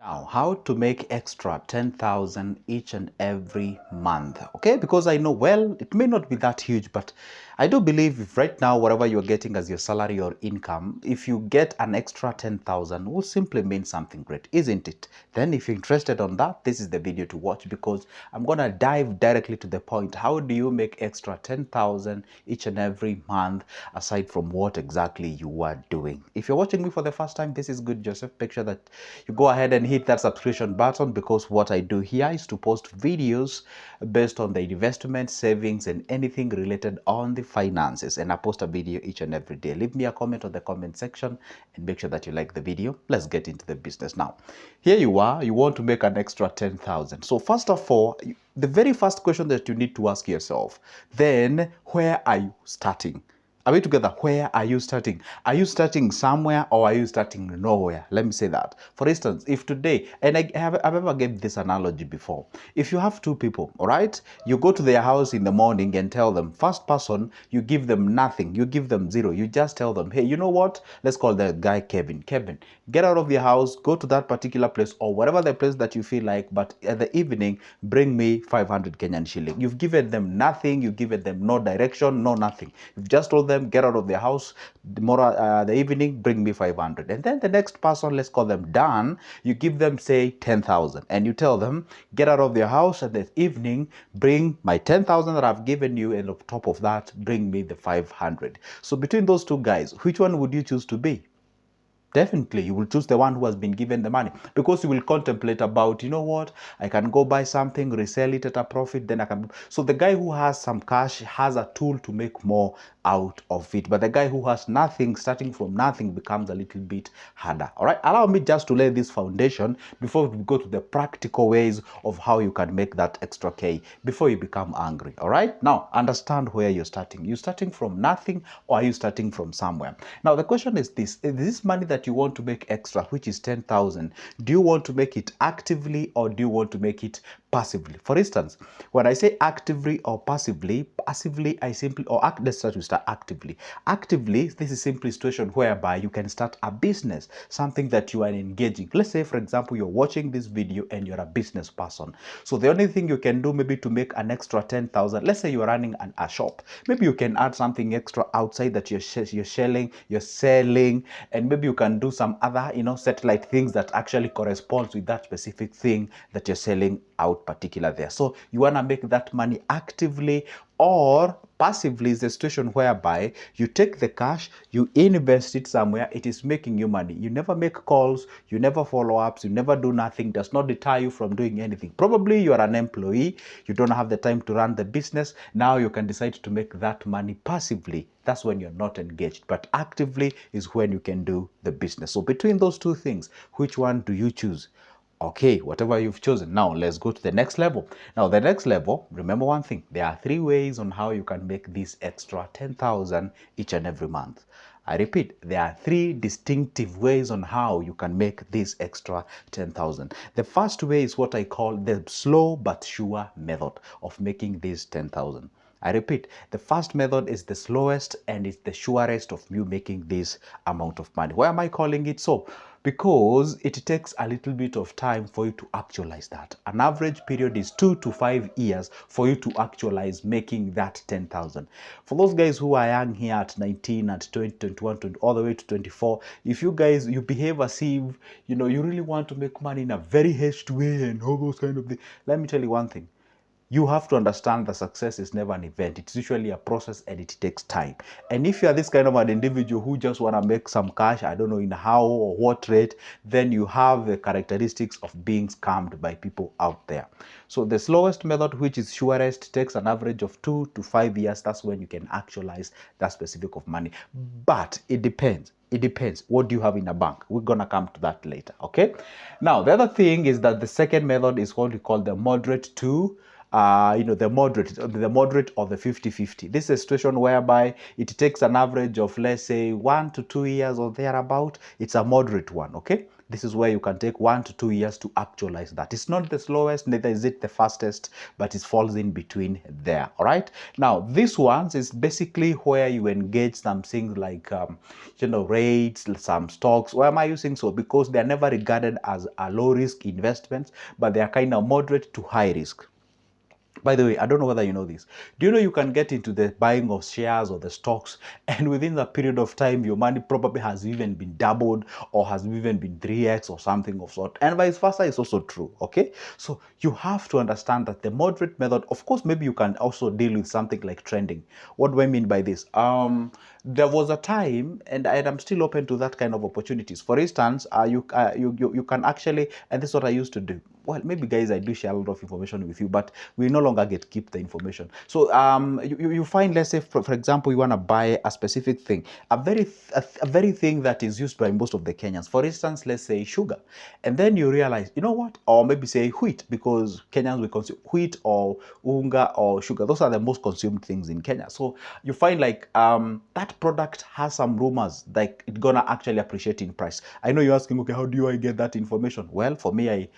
Now, how to make extra 10,000 each and every month, okay? Because I know, well, it may not be that huge, but I do believe if right now, whatever you're getting as your salary or income, if you get an extra 10,000, will simply mean something great, isn't it? Then if you're interested on that, this is the video to watch because I'm going to dive directly to the point. How do you make extra 10,000 each and every month aside from what exactly you are doing? If you're watching me for the first time, this is good, Joseph. Make sure that you go ahead and hit that subscription button because what I do here is to post videos based on the investment, savings, and anything related on the finances. And I post a video each and every day. Leave me a comment on the comment section and make sure that you like the video. Let's get into the business now. Here you are. You want to make an extra 10,000. So first of all, the very first question that you need to ask yourself, then where are you starting? Are we together? Where are you starting? Are you starting somewhere or are you starting nowhere? Let me say that. For instance, if today, and I've ever gave this analogy before. If you have two people, all right, you go to their house in the morning and tell them, first person, you give them nothing, you give them zero. You just tell them, hey, you know what? Let's call the guy Kevin. Kevin, get out of your house, go to that particular place or whatever the place that you feel like, but at the evening, bring me 500 Kenyan shilling. You've given them nothing, you've given them no direction, no nothing. You've just told them, get out of their house, tomorrow, the evening, bring me 500. And then the next person, let's call them Dan, you give them, say, 10,000. And you tell them, get out of their house at the evening, bring my 10,000 that I've given you, and on top of that, bring me the 500. So between those two guys, which one would you choose to be? Definitely, you will choose the one who has been given the money because you will contemplate about, you know what, I can go buy something, resell it at a profit, then I can. So the guy who has some cash has a tool to make more out of it. But the guy who has nothing, starting from nothing, becomes a little bit harder. All right, allow me just to lay this foundation before we go to the practical ways of how you can make that extra K before you become angry. All right, now understand where you're starting. You're starting from nothing or are you starting from somewhere? Now the question is this money that you want to make extra, which is 10,000, do you want to make it actively or do you want to make it passively? For instance, when I say actively or passively, I simply, let's start with start actively. Actively, this is simply a situation whereby you can start a business, something that you are engaging. Let's say, for example, you're watching this video and you're a business person. So the only thing you can do maybe to make an extra 10,000, let's say you're running a shop. Maybe you can add something extra outside that you're selling, and maybe you can do some other, satellite things that actually corresponds with that specific thing that you're selling out particular there. So you want to make that money actively, or passively is the situation whereby you take the cash, you invest it somewhere, it is making you money. You never make calls, you never follow ups, you never do nothing, does not deter you from doing anything. Probably you are an employee, you don't have the time to run the business. Now you can decide to make that money passively. That's when you're not engaged. But actively is when you can do the business. So between those two things, which one do you choose? Okay, whatever you've chosen. Now let's go to the next level. Now the next level, remember one thing, there are three ways on how you can make this extra 10,000 each and every month. I repeat, there are three distinctive ways on how you can make this extra 10,000. The first way is what I call the slow but sure method of making this 10,000. I repeat, the first method is the slowest and it's the surest of you making this amount of money. Why am I calling it so? Because it takes a little bit of time for you to actualize that. An average period is 2 to 5 years for you to actualize making that 10,000. For those guys who are young here at 19, at 20, 21, 20, all the way to 24, if you guys, you behave as if, you really want to make money in a very hasty way and all those kind of things, let me tell you one thing. You have to understand that success is never an event. It's usually a process and it takes time. And if you're this kind of an individual who just want to make some cash, I don't know in how or what rate, then you have the characteristics of being scammed by people out there. So the slowest method, which is surest, takes an average of 2 to 5 years. That's when you can actualize that specific of money. But it depends. It depends. What do you have in a bank? We're going to come to that later. Okay. Now, the other thing is that the second method is what we call the moderate to the moderate or the 50-50. This is a situation whereby it takes an average of, let's say, 1 to 2 years or thereabout. It's a moderate one, okay? this is where you can take 1 to 2 years to actualize that. It's not the slowest, neither is it the fastest, but it falls in between there. All right. Now, this one is basically where you engage some things like, rates, some stocks. Why am I using so? Because they're never regarded as a low risk investments, but they are kind of moderate to high risk. By the way, I don't know whether you know this. Do you know you can get into the buying of shares or the stocks, and within that period of time, your money probably has even been doubled or has even been 3x or something of sort, and vice versa is also true. Okay, so you have to understand that the moderate method, of course, maybe you can also deal with something like trending. What do I mean by this? There was a time, and I'm still open to that kind of opportunities. For instance, you can actually, and this is what I used to do. Well, maybe guys, I do share a lot of information with you, but we no longer get keep the information. So you find, let's say, for example, you want to buy a specific thing, a very thing that is used by most of the Kenyans. For instance, let's say sugar, and then you realize, you know what, or maybe say wheat, because Kenyans will consume wheat or unga or sugar. Those are the most consumed things in Kenya. So you find like that product has some rumors like it's gonna actually appreciate in price. I know you're asking, okay, how do I get that information? Well, for me, I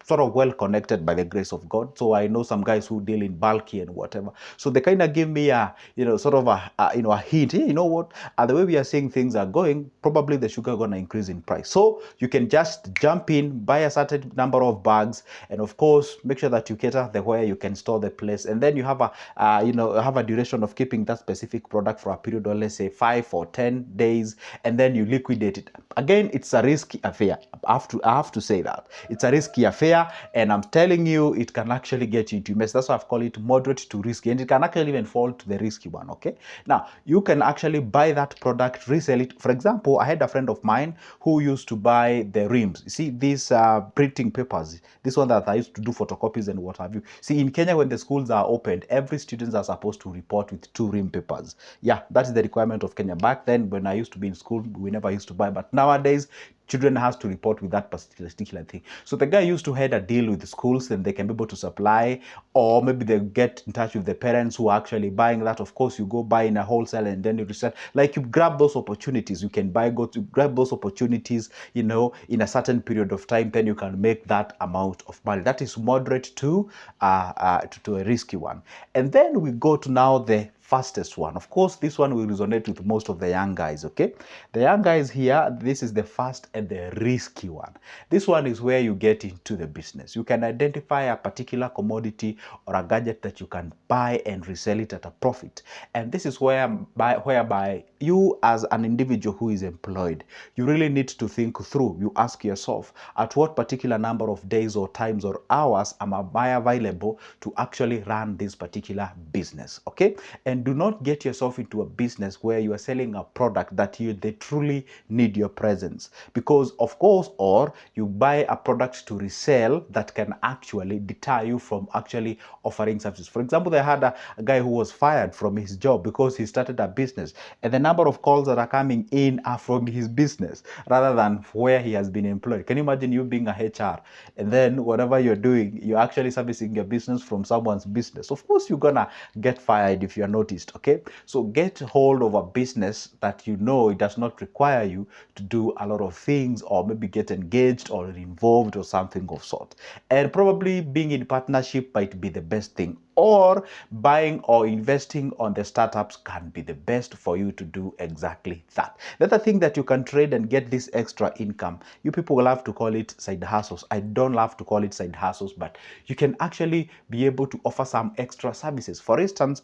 sort of well connected by the grace of God. So I know some guys who deal in bulky and whatever. So they kind of give me a, sort of a hint. Hey, you know what? The way we are seeing things are going, probably the sugar gonna increase in price. So you can just jump in, buy a certain number of bags, and of course make sure that you cater the where you can store the place, and then you have have a duration of keeping that specific product for a period of, let's say, 5 or 10 days, and then you liquidate it. Again, it's a risky affair. I have to say that it's a risky affair, and I'm telling you, it can actually get you into mess. That's why I've called it moderate to risky, and it can actually even fall to the risky one. Okay, now you can actually buy that product, resell it. For example, I had a friend of mine who used to buy the rims. You see these printing papers, this one that I used to do photocopies and what have you. See, in Kenya, when the schools are opened, every students are supposed to report with 2 rim papers. Yeah, that is the requirement of Kenya. Back then, when I used to be in school, we never used to buy, but nowadays children has to report with that particular thing. So the guy used to head a deal with the schools, and they can be able to supply, or maybe they get in touch with the parents who are actually buying that. Of course, you go buy in a wholesale, and then you resell. Like, you grab those opportunities. You can go to grab those opportunities, in a certain period of time. Then you can make that amount of money. That is moderate to a risky one. And then we go to now the fastest one. Of course, this one will resonate with most of the young guys. Okay, the young guys here, this is the fast and the risky one. This one is where you get into the business. You can identify a particular commodity or a gadget that you can buy and resell it at a profit. And this is whereby you, as an individual who is employed, you really need to think through. You ask yourself, at what particular number of days or times or hours am I available to actually run this particular business? Okay, and do not get yourself into a business where you are selling a product that they truly need your presence, because of course, or you buy a product to resell that can actually deter you from actually offering services. For example, they had a guy who was fired from his job because he started a business, and the number of calls that are coming in are from his business rather than where he has been employed. Can you imagine you being a HR, and then whatever you're doing, you're actually servicing your business from someone's business? Of course, you're gonna get fired if you're noticed. Okay, so get hold of a business that it does not require you to do a lot of things, or maybe get engaged or involved or something of sort. And probably being in partnership might be the best thing, or buying or investing on the startups can be the best for you to do exactly that. The other thing that you can trade and get this extra income, you people will have to call it side hustles. I don't love to call it side hustles, but you can actually be able to offer some extra services. For instance,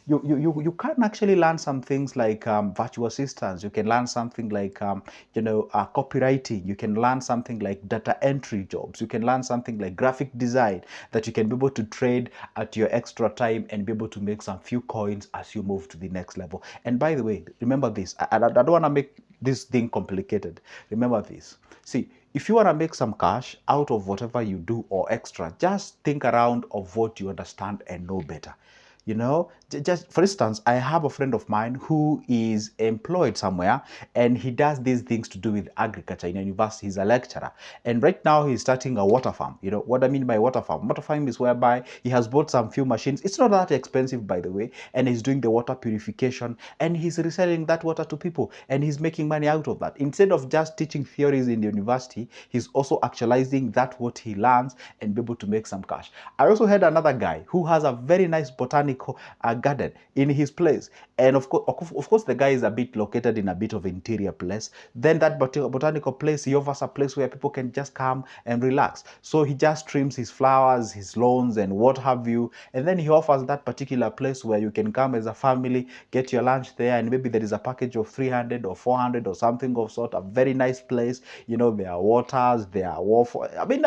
you can actually learn some things like virtual assistants. You can learn something like copywriting. You can learn something like data entry jobs. You can learn something like graphic design that you can be able to trade at your extra time and be able to make some few coins as you move to the next level. And by the way, remember this. I don't want to make this thing complicated. Remember this. See, if you want to make some cash out of whatever you do or extra, just think around of what you understand and know better. You know, just for instance, I have a friend of mine who is employed somewhere, and he does these things to do with agriculture in a university. He's a lecturer, and right now he's starting a water farm. You know what I mean by water farm? Water farm is whereby he has bought some few machines. It's not that expensive, by the way, and he's doing the water purification, and he's reselling that water to people, and he's making money out of that. Instead of just teaching theories in the university, he's also actualizing that what he learns and be able to make some cash. I also had another guy who has a very nice botanical garden in his place, and of course, the guy is a bit located in a bit of interior place. Then that botanical place, he offers a place where people can just come and relax. So he just trims his flowers, his lawns, and what have you, and then he offers that particular place where you can come as a family, get your lunch there, and maybe there is a package of 300 or 400 or something of sort. A very nice place. You know, there are waters, there are waffle. I mean,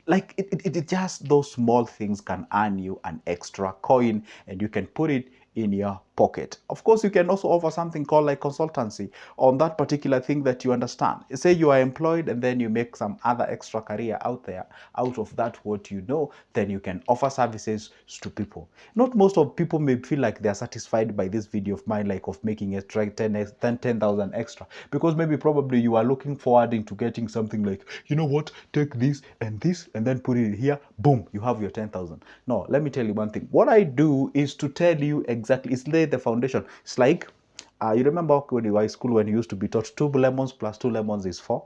it just those small things can earn you an extra coin, and you can put it in your pocket. Of course, you can also offer something called like consultancy on that particular thing that you understand. Say you are employed and then you make some other extra career out there out of that what you know, then you can offer services to people. Not most of people may feel like they are satisfied by this video of mine, like of making extra 10,000 extra, because maybe probably you are looking forward into getting something like, you know what, take this and then put it here, boom, you have your 10,000. No, let me tell you one thing. What I do is to tell you exactly, it's lay the foundation. It's like, you remember when you were in school, when you used to be taught 2 lemons plus 2 lemons is 4?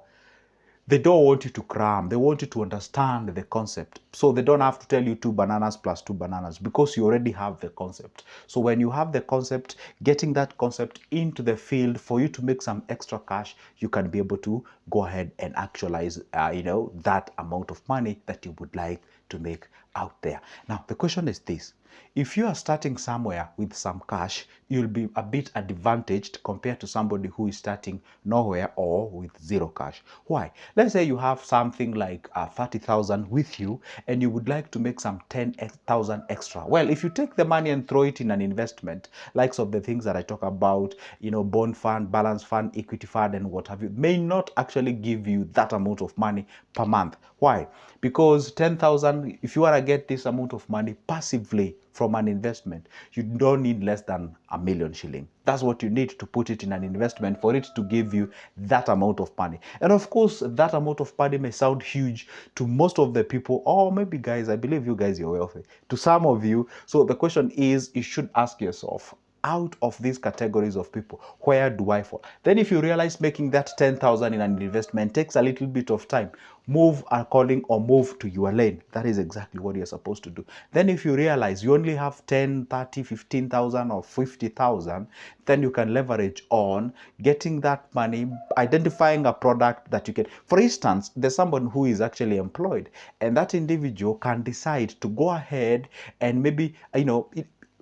They don't want you to cram. They want you to understand the concept. So they don't have to tell you 2 bananas plus 2 bananas, because you already have the concept. So when you have the concept, getting that concept into the field for you to make some extra cash, you can be able to go ahead and actualize, that amount of money that you would like to make out there. Now, the question is this. If you are starting somewhere with some cash, you'll be a bit advantaged compared to somebody who is starting nowhere or with zero cash. Why? Let's say you have something like 30,000 with you, and you would like to make some 10,000 extra. Well, if you take the money and throw it in an investment, likes of the things that I talk about, bond fund, balance fund, equity fund, and what have you, may not actually give you that amount of money per month. Why? Because 10,000, if you want to get this amount of money passively from an investment, you don't need less than £1,000,000 shilling. That's what you need to put it in an investment for it to give you that amount of money. And of course, that amount of money may sound huge to most of the people, or maybe guys, I believe you guys, you're wealthy, to some of you. So the question is, you should ask yourself, out of these categories of people, where do I fall? Then if you realize making that 10,000 in an investment takes a little bit of time, move according or move to your lane. That is exactly what you're supposed to do. Then if you realize you only have 10, 30, 15,000 or 50,000, then you can leverage on getting that money, identifying a product that you can. For instance, there's someone who is actually employed, and that individual can decide to go ahead and maybe,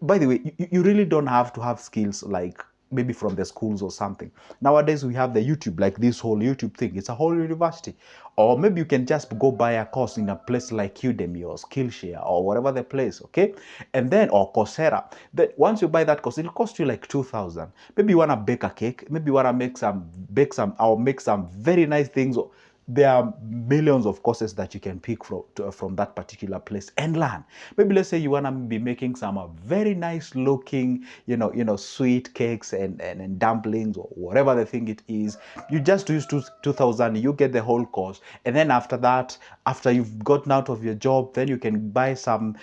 by the way, you really don't have to have skills like maybe from the schools or something. Nowadays, we have the YouTube, like this whole YouTube thing. It's a whole university. Or maybe you can just go buy a course in a place like Udemy or Skillshare or whatever the place, okay? And then, or Coursera. Then once you buy that course, it'll cost you like 2,000. Maybe you want to bake a cake. Maybe you want to make some very nice things. There are millions of courses that you can pick from that particular place and learn. Maybe let's say you want to be making some very nice looking, sweet cakes and dumplings or whatever the thing it is. You just use 2,000, you get the whole course. And then after that, after you've gotten out of your job, then you can buy some,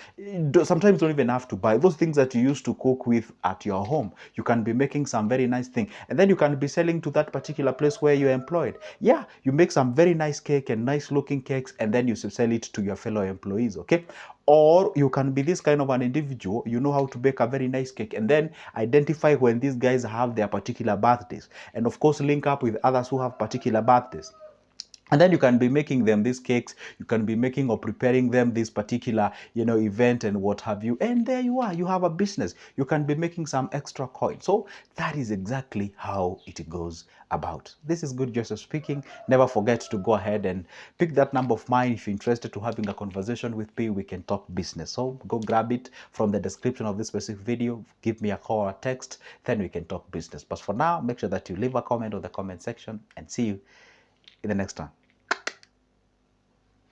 sometimes you don't even have to buy those things that you used to cook with at your home. You can be making some very nice thing. And then you can be selling to that particular place where you're employed. Yeah, you make some very nice cake and nice looking cakes, and then you sell it to your fellow employees, okay? Or you can be this kind of an individual, you know how to bake a very nice cake, and then identify when these guys have their particular birthdays, and of course link up with others who have particular birthdays. And then you can be making them these cakes, you can be making or preparing them this particular, event and what have you. And there you are, you have a business. You can be making some extra coin. So that is exactly how it goes about. This is Good Joseph speaking. Never forget to go ahead and pick that number of mine if you're interested to having a conversation with me. We can talk business. So go grab it from the description of this specific video. Give me a call or text, then we can talk business. But for now, make sure that you leave a comment on the comment section, and see you in the next one.